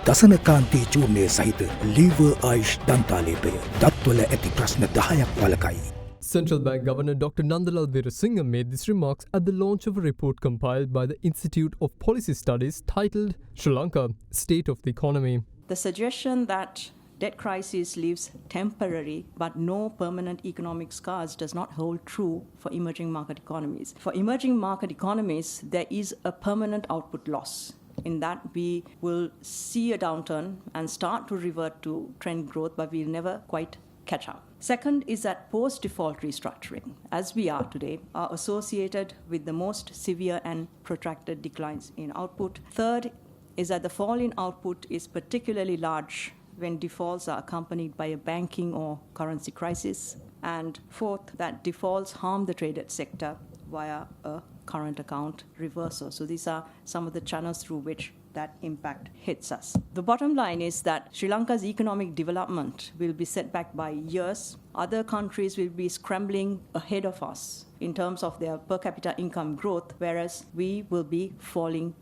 දසනකාන්තී චූර්ණය සහිත ලීවර් ආයිෂ් දන්තාලේපය දත්වල ඇති ප්‍රශ්න 10ක් වලකයි. Central Bank Governor Dr. Nandalal Veerasinghe made these remarks at the launch of a report compiled by the Institute of Policy Studies titled Sri Lanka, State of the Economy. The suggestion that debt crisis leaves temporary but no permanent economic scars does not hold true for emerging market economies. For emerging market economies, there is a permanent output loss. In that, we will see a downturn and start to revert to trend growth, but we'll never quite catch up. Second is that post-default restructuring, as we are today, are associated with the most severe and protracted declines in output. Third is that the fall in output is particularly large when defaults are accompanied by a banking or currency crisis. And fourth, that defaults harm the traded sector via a current account reversal. So these are some of the channels through which that impact hits us. The bottom line is that Sri Lanka's economic development will be set back by years. Other countries will be scrambling ahead of us in terms of their per capita income growth, whereas we will be falling.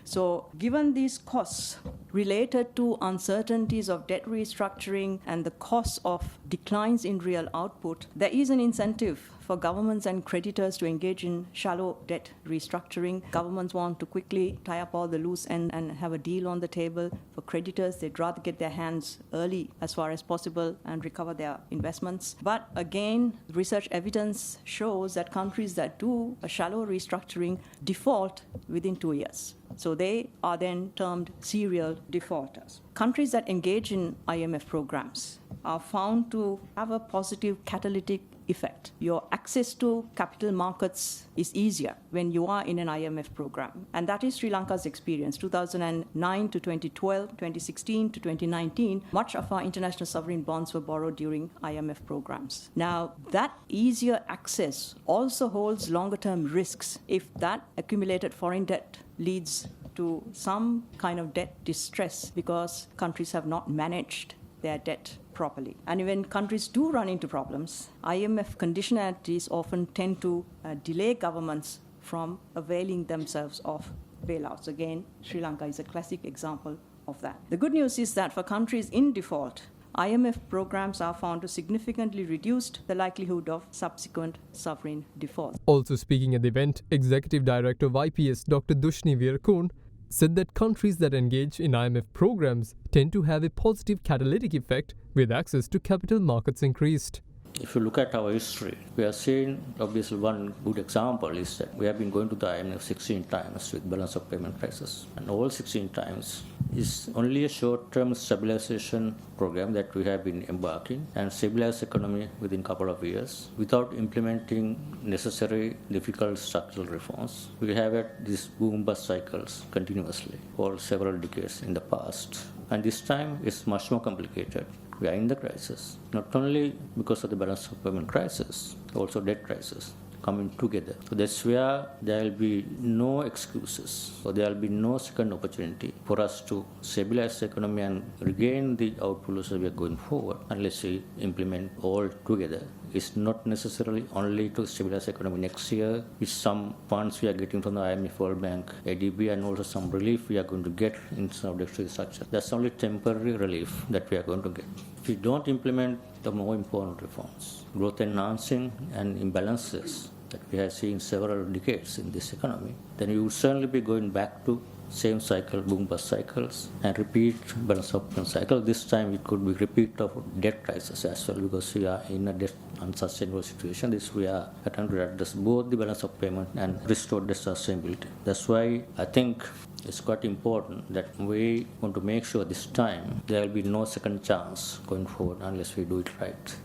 So given these costs related to uncertainties of debt restructuring and the costs of declines in real output, there is an incentive for governments and creditors to engage in shallow debt restructuring. Governments want to quickly tie up all the loose ends and have a deal on the table. For creditors, they'd rather get their hands early as far as possible and recover their investments. But again, research evidence shows that countries that do a shallow restructuring default within 2 years. So they are then termed serial defaulters. Countries that engage in IMF programs are found to have a positive catalytic effect. Your access to capital markets is easier when you are in an IMF program. And that is Sri Lanka's experience. 2009 to 2012, 2016 to 2019, much of our international sovereign bonds were borrowed during IMF programs. Now, that easier access also holds longer-term risks if that accumulated foreign debt leads to some kind of debt distress because countries have not managed their debt properly. And when countries do run into problems, IMF conditionalities often tend to delay governments from availing themselves of bailouts. Again, Sri Lanka is a classic example of that. The good news is that for countries in default, IMF programs are found to significantly reduce the likelihood of subsequent sovereign default. Also speaking at the event, Executive Director of IPS Dr. Dushni Veerakun said that countries that engage in IMF programs tend to have a positive catalytic effect with access to capital markets increased. If you look at our history, we are seeing obviously one good example is that we have been going to the IMF 16 times with balance of payment crisis. And all 16 times is only a short-term stabilization program that we have been embarking and stabilize economy within a couple of years without implementing necessary difficult structural reforms. We have had these boom-bust cycles continuously for several decades in the past. And this time it's much more complicated. We are in the crisis, not only because of the balance of payment crisis, also debt crisis coming together. So that's where there will be no excuses or there will be no second opportunity for us to stabilize the economy and regain the output losses we are going forward unless we implement all together. It's not necessarily only to stabilize the economy next year. It's some funds we are getting from the IMF, World Bank, ADB, and also some relief we are going to get in some of the restructure. That's only temporary relief that we are going to get. If we don't implement the more important reforms, growth enhancing and imbalances that we have seen several decades in this economy, then we would certainly be going back to same cycle, boom-bust cycles, and repeat balance of payment cycle. This time it could be repeat of debt crisis as well because we are in a debt unsustainable situation. This we are attempting to address both the balance of payment and restore the sustainability. That's why I think it's quite important that we want to make sure this time there will be no second chance going forward unless we do it right.